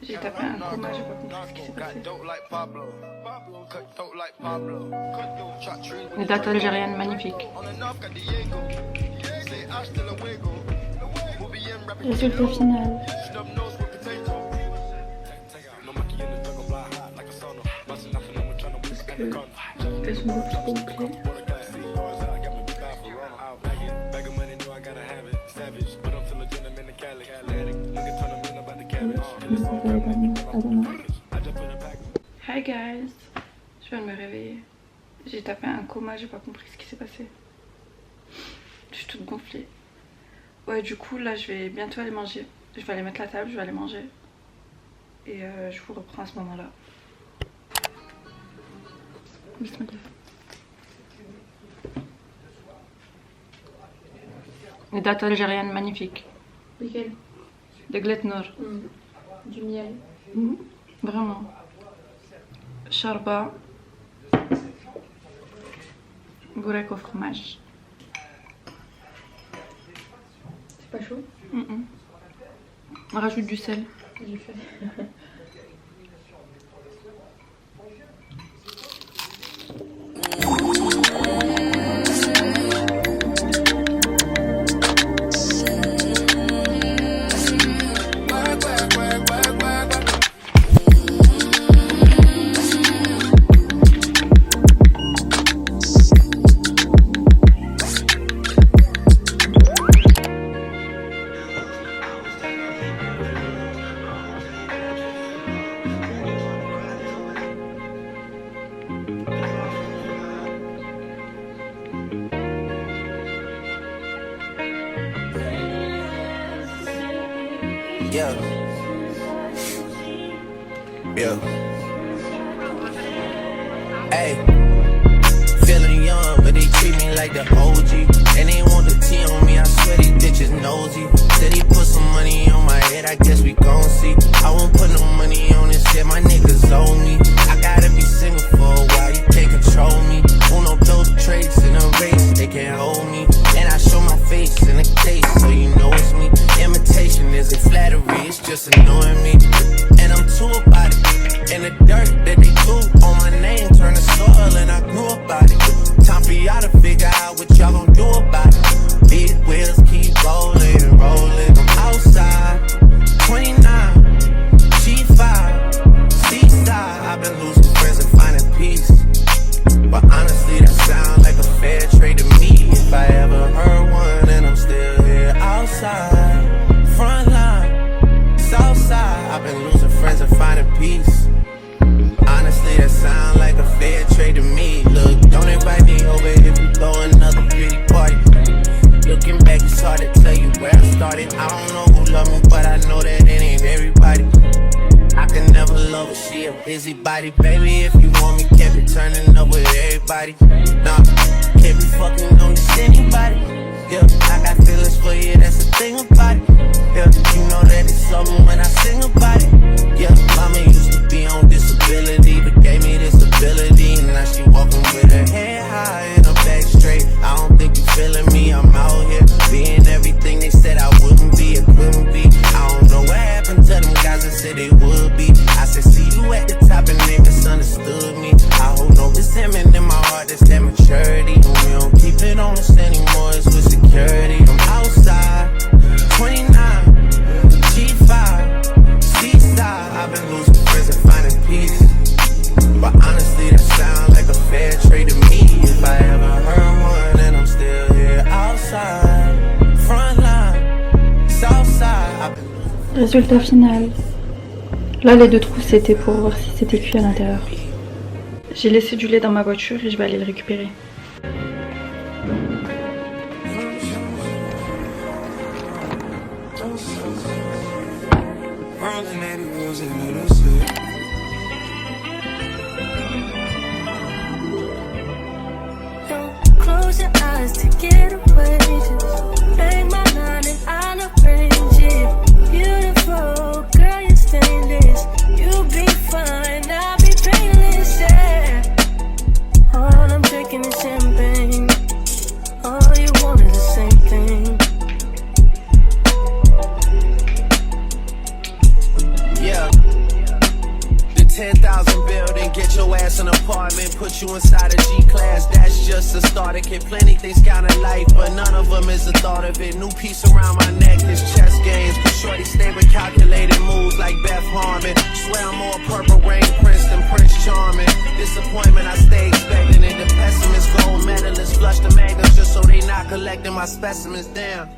J'ai tapé un coma, j'ai pas compris ce qui s'est passé. Les dates algériennes magnifiques. Résultat final. Parce que elles sont beaucoup trop bouclées. Hi guys, je viens de me réveiller. J'ai tapé un coma, j'ai pas compris ce qui s'est passé. Je suis toute gonflée. Ouais, du coup là je vais bientôt aller manger. Je vais aller mettre la table, je vais aller manger. Et je vous reprends à ce moment-là. Bismillah. Les dates algériennes magnifiques. Lesquelles? Des galettes noires. Du miel. Vraiment. Charba. Bourrec au fromage. C'est pas chaud? On rajoute du sel. J'ai fait. Yeah. Yeah. Hey. Feeling young, but they treat me like the OG. And they want the T on me, I swear these bitches nosy. Said he put some money on my head, I guess we gon' see. I won't put no money on this shit, my niggas owe me. I gotta be single for a while, you can't control me. Uno those traits in a race, they can't hold me. And I show my face in the case, so you know it's me. Imitation isn't flattery, it's just annoying me. And I'm too about it. And the dirt that they do on my name turn to soil, and I grew about it. Time for y'all to figure out what y'all gon' do about it. Big wheels keep rolling and rolling. I'm outside, 29, G5, seaside. I've been losing friends and finding peace. But honestly, that sounds like a fair trade to me. If I ever heard one, and I'm still here outside. Front line, south side. I've been losing friends and finding peace. Honestly, that sound like a fair trade to me. Look, don't invite me over if you throw another pretty party. Looking back, it's hard to tell you where I started. I don't know who love me, but I know that it ain't everybody. I can never love her, she a busybody. Baby, if you want me, can't be turning up with everybody. Nah, can't be fucking on just anybody. Yeah, I got feelings for you, that's the thing about it. Yeah, you know that it's something when I sing about it. Yeah, mama used to be on disability, but gave me this ability. And now she walking with her head high and her back straight. I don't think you feeling me, I'm out here being everything they said I wouldn't be, it couldn't be. I don't know what happened to them guys that said they would be. I said, see you at the top and they misunderstood me. I hold no resentment in my heart, that's that maturity. And we don't keep it on us anymore, it's with security. I'm outside, 29, G5, seaside. I've been losing friends and finding peace. But honestly, that sounds like a fair trade to me. If I ever heard one, and I'm still here outside. Front line, south side. I've been losing. Résultat final. Là, les deux trous, c'était pour voir si c'était cuit à l'intérieur. J'ai laissé du lait dans ma voiture et je vais aller le récupérer. Close your eyes to get away. Just bang my line and I'll arrange it. Beautiful girl, you're stainless. You'll be fine, I'll be painless. Yeah. All I'm drinking is champagne. All you want is the same thing. Yeah. Get your ass an apartment, put you inside a G-class. That's just a starter kit. Plenty things count in life, but none of them is the thought of it. New piece around my neck, this chess games. Shorty stay with calculated moves like Beth Harmon. Swear I'm more purple rain prince than Prince Charming. Disappointment, I stay expecting it. The pessimist, gold medalists, flush the magnums just so they not collecting my specimens. Damn.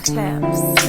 Claps.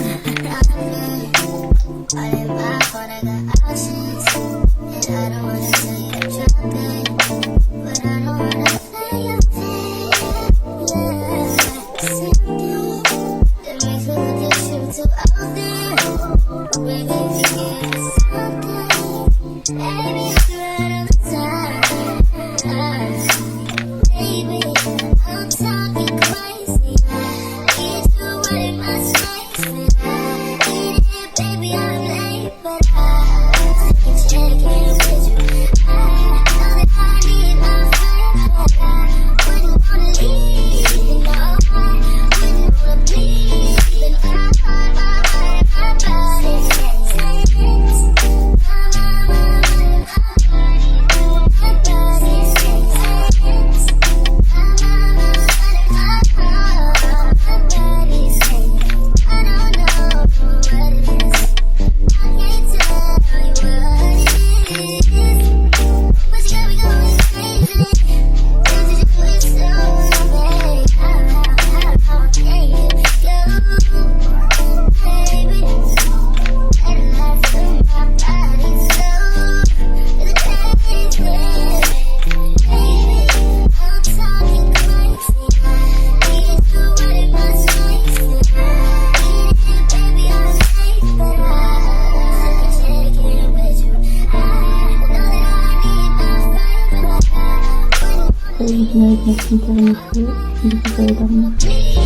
Avec ma skincare et mes cheveux, du coup ça va dormir.